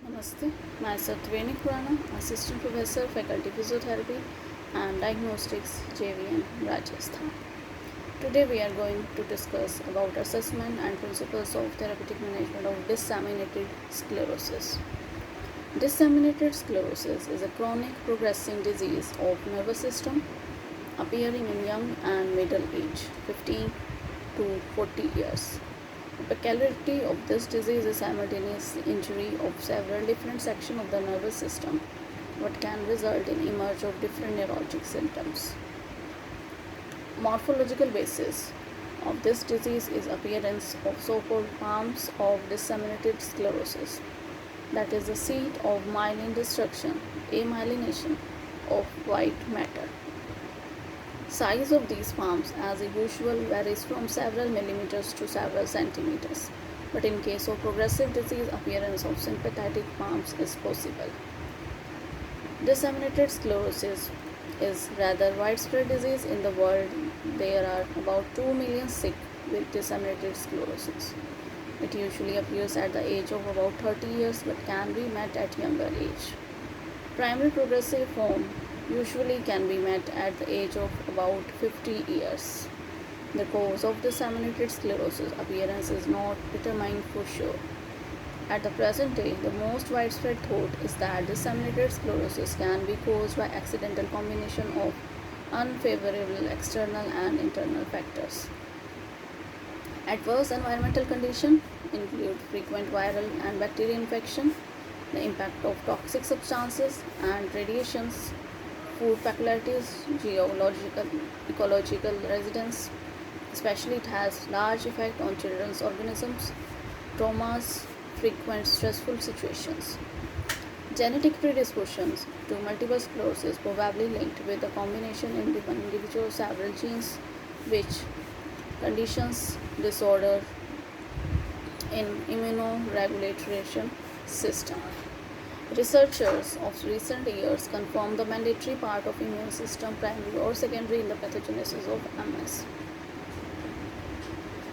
Namaste, myself Triveni Khurana, Assistant Professor, Faculty Physiotherapy and Diagnostics, JVN, Rajasthan. Today we are going to discuss about assessment and principles of therapeutic management of disseminated sclerosis. Disseminated sclerosis is a chronic progressing disease of nervous system appearing in young and middle age, 15 to 40 years. The peculiarity of this disease is simultaneous injury of several different sections of the nervous system, what can result in emerge of different neurologic symptoms. Morphological basis of this disease is appearance of so-called palms of disseminated sclerosis, that is the seat of myelin destruction, amyelination of white matter. Size of these palms as usual varies from several millimeters to several centimeters, but in case of progressive disease, appearance of sympathetic palms is possible. Disseminated sclerosis is rather widespread disease in the world. There are about 2 million sick with disseminated sclerosis. It usually appears at the age of about 30 years but can be met at younger age. Primary progressive form usually can be met at the age of about 50 years. The cause of disseminated sclerosis appearance is not determined for sure. At the present day, the most widespread thought is that disseminated sclerosis can be caused by accidental combination of unfavorable external and internal factors. Adverse environmental conditions include frequent viral and bacterial infection, the impact of toxic substances and radiations, food peculiarities, geological, ecological residence, especially it has large effect on children's organisms, traumas, frequent stressful situations. Genetic predispositions to multiple sclerosis probably linked with the combination in one individual of several genes which conditions disorder in immunoregulatory system. Researchers of recent years confirm the mandatory part of immune system primary or secondary in the pathogenesis of MS.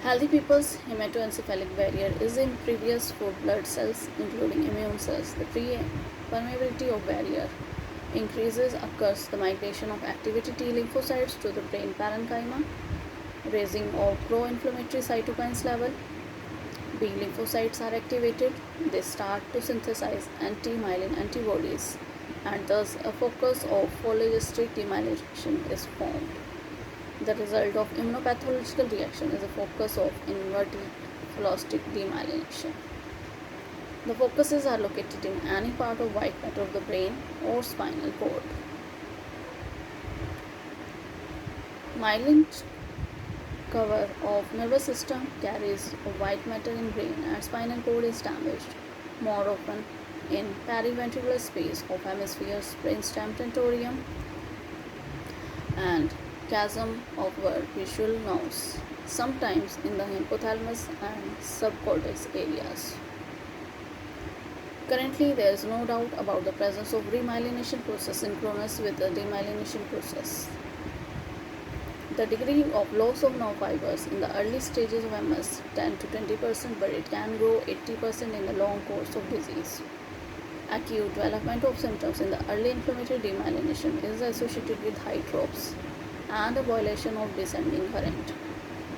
Healthy people's hematoencephalic barrier is impervious for blood cells including immune cells. The permeability of barrier increases occurs the migration of activity T lymphocytes to the brain parenchyma, raising of pro-inflammatory cytokines level. B lymphocytes are activated, they start to synthesize anti-myelin antibodies and thus a focus of photoelastic demyelination is formed. The result of immunopathological reaction is a focus of inverted photoelastic demyelination. The focuses are located in any part of white matter of the brain or spinal cord. Myelin cover of nervous system carries white matter in brain and spinal cord is damaged more often in periventricular space of hemispheres, brainstem tentorium and chasm of visual nerves, sometimes in the hypothalamus and subcortex areas. Currently, there is no doubt about the presence of remyelination process synchronous with the demyelination process. The degree of loss of nerve fibers in the early stages of MS 10 to 20%, but it can grow 80% in the long course of disease. Acute development of symptoms in the early inflammatory demyelination is associated with high drops and the violation of descending current.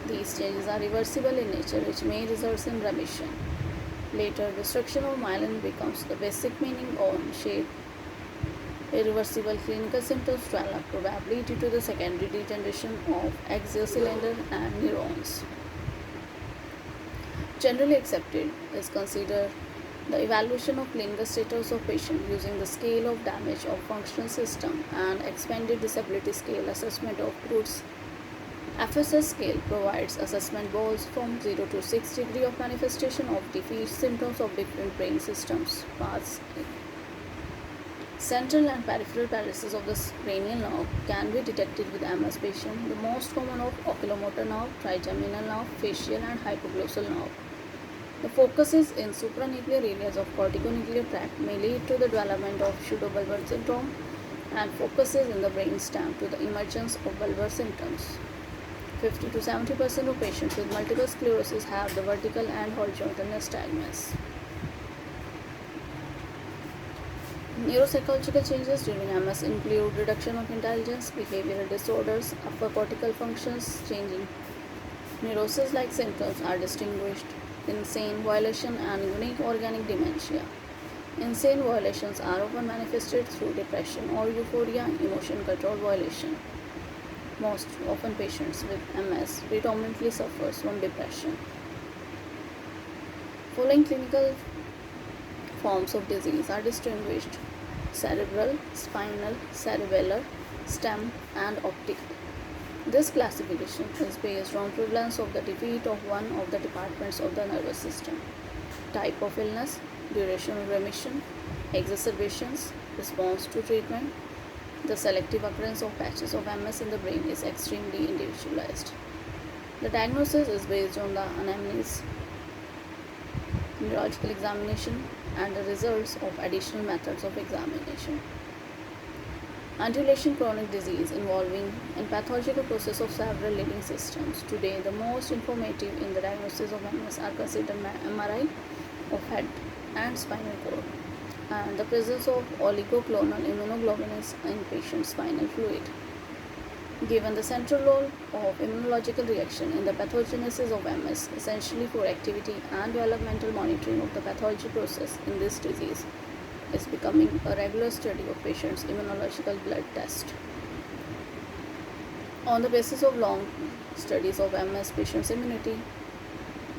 These changes are reversible in nature, which may result in remission. Later, destruction of myelin becomes the basic meaning on shape. Irreversible clinical symptoms develop probably due to the secondary degeneration of axial cylinder and neurons. Generally accepted is considered the evaluation of clinical status of patient using the scale of damage of functional system and expanded disability scale assessment of Brooks. FSS scale provides assessment balls from 0 to 6 degree of manifestation of defeat symptoms of different brain systems parts. Central and peripheral paralysis of the cranial nerve can be detected with MS patient. The most common of oculomotor nerve, trigeminal nerve, facial and hypoglossal nerve. The focuses in supranuclear areas of corticonuclear tract may lead to the development of pseudobulbar syndrome and focuses in the brain stem to the emergence of bulbar symptoms. 50 to 70% of patients with multiple sclerosis have the vertical and horizontal nystagmus. Neuropsychological changes during MS include reduction of intelligence, behavioral disorders, upper cortical functions changing. Neurosis like symptoms are distinguished insane violation and unique organic dementia. Insane violations are often manifested through depression or euphoria, emotion control violation. Most often patients with MS predominantly suffers from depression. Following clinical forms of disease are distinguished: cerebral, spinal, cerebellar, stem, and optical. This classification is based on prevalence of the defeat of one of the departments of the nervous system, type of illness, duration of remission, exacerbations, response to treatment. The selective occurrence of patches of MS in the brain is extremely individualized. The diagnosis is based on the anamnesis, neurological examination, and the results of additional methods of examination. Undulation chronic disease involving in pathological process of several living systems. Today, the most informative in the diagnosis of MS are considered MRI of head and spinal cord and the presence of oligoclonal immunoglobulins in patient spinal fluid. Given the central role of immunological reaction in the pathogenesis of MS, essentially for activity and developmental monitoring of the pathology process in this disease, is becoming a regular study of patients' immunological blood test. On the basis of long studies of MS patients' immunity,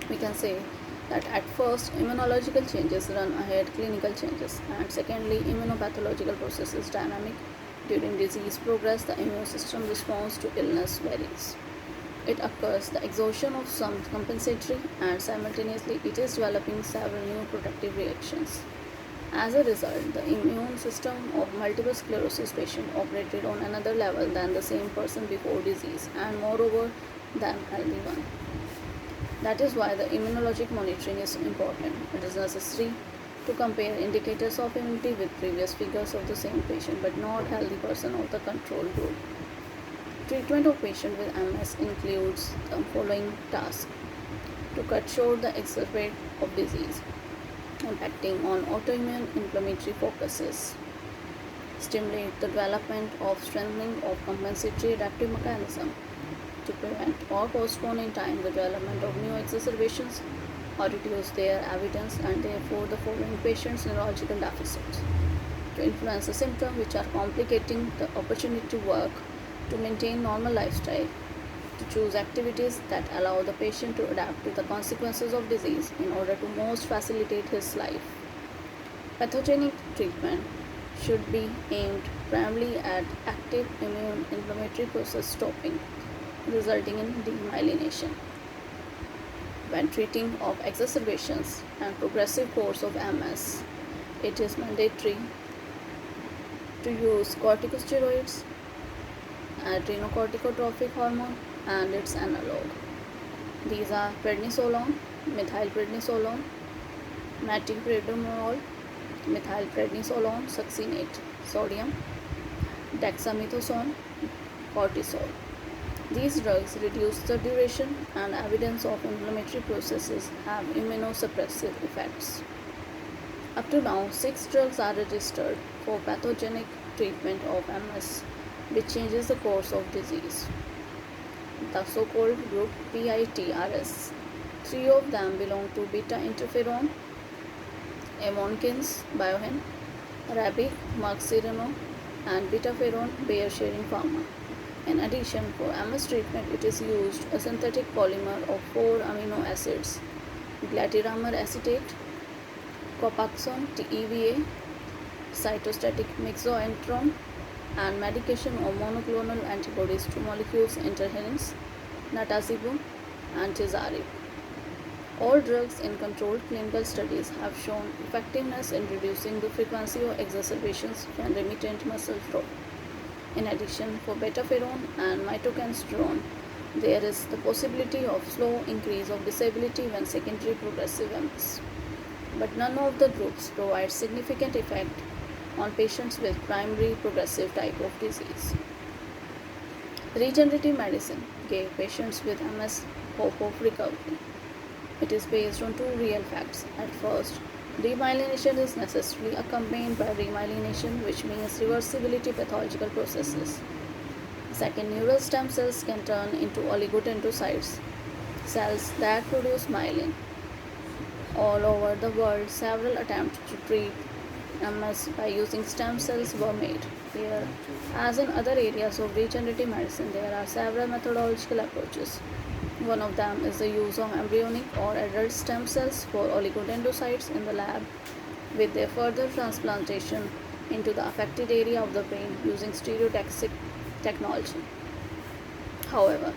we can say that at first immunological changes run ahead clinical changes, and secondly immunopathological process is dynamic. During disease progress, the immune system response to illness varies. It occurs the exhaustion of some compensatory and simultaneously it is developing several new protective reactions. As a result, the immune system of multiple sclerosis patient operated on another level than the same person before disease and moreover than healthy one. That is why the immunologic monitoring is important. It is necessary to compare indicators of immunity with previous figures of the same patient but not healthy person of the control group. Treatment of patient with MS includes the following tasks: to cut short the exacerbate of disease, impacting on autoimmune inflammatory focuses, stimulate the development of strengthening of compensatory adaptive mechanism, to prevent or postpone in time the development of new exacerbations or reduce their evidence and therefore the following patients' neurological deficits, to influence the symptoms which are complicating the opportunity to work, to maintain normal lifestyle, to choose activities that allow the patient to adapt to the consequences of disease in order to most facilitate his life. Pathogenic treatment should be aimed primarily at active immune inflammatory process stopping, resulting in demyelination. When treating of exacerbations and progressive course of MS, it is mandatory to use corticosteroids, adrenocorticotropic hormone, and its analog. These are prednisolone, methylprednisolone, metoprolol, methylprednisolone succinate, sodium, dexamethasone, cortisol. These drugs reduce the duration and evidence of inflammatory processes have immunosuppressive effects. Up to now, 6 drugs are registered for pathogenic treatment of MS, which changes the course of disease. The so-called group PITRS. 3 of them belong to beta interferon, Evonkins Biohen, Rabic, Merck Serono, and betaferon Bayer Sharing Pharma. In addition, for MS treatment, it is used a synthetic polymer of 4 amino acids: glutiramer acetate, Copaxone TEVA, cytostatic mixoenteron, and medication of monoclonal antibodies to molecules interferons, natazibum, and tizarib. All drugs in controlled clinical studies have shown effectiveness in reducing the frequency of exacerbations when remittent muscle stroke. In addition, for betaferon and mitochondrion, there is the possibility of slow increase of disability when secondary progressive MS. But none of the groups provide significant effect on patients with primary progressive type of disease. Regenerative medicine gave patients with MS hope of recovery. It is based on two real facts. At first, Demyelination is necessarily accompanied by remyelination, which means reversibility pathological processes. Second, neural stem cells can turn into oligodendrocytes, cells that produce myelin. All over the world, several attempts to treat MS by using stem cells were made. Here, as in other areas of regenerative medicine, there are several methodological approaches. One of them is the use of embryonic or adult stem cells for oligodendrocytes in the lab, with their further transplantation into the affected area of the brain using stereotaxic technology. However,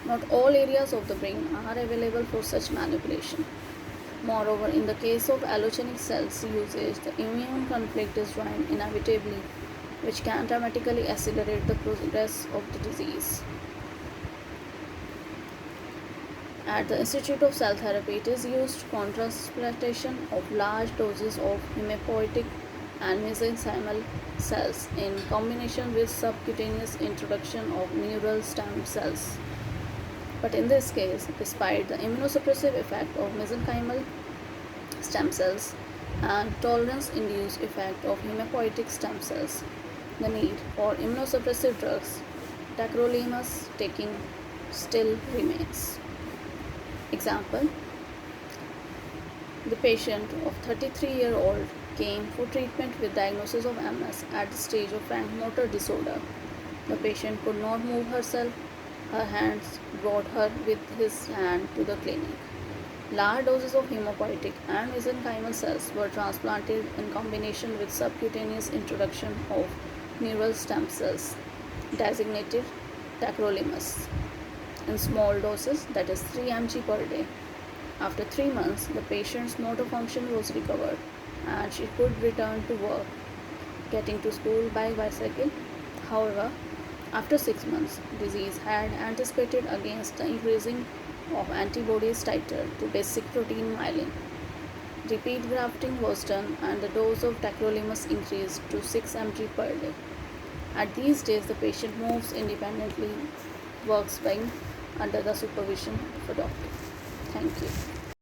not all areas of the brain are available for such manipulation. Moreover, in the case of allogenic cells usage, the immune conflict is joined inevitably, which can dramatically accelerate the progress of the disease. At the Institute of Cell Therapy, it is used transplantation of large doses of hematopoietic and mesenchymal cells in combination with subcutaneous introduction of neural stem cells. But in this case, despite the immunosuppressive effect of mesenchymal stem cells and tolerance-induced effect of hematopoietic stem cells, the need for immunosuppressive drugs, tacrolimus taking still remains. Example: the patient of 33-year-old came for treatment with diagnosis of MS at the stage of frank motor disorder. The patient could not move herself. Her hands brought her with his hand to the clinic. Large doses of hematopoietic and mesenchymal cells were transplanted in combination with subcutaneous introduction of neural stem cells, designated tacrolimus, in small doses, that is 3 mg per day. After 3 months, the patient's motor function was recovered and she could return to work, getting to school by bicycle. However, after 6 months, disease had anticipated against the increasing of antibodies titer to basic protein myelin. Repeat grafting was done and the dose of tacrolimus increased to 6 mg per day. At these days, the patient moves independently, works well under the supervision of a doctor. Thank you.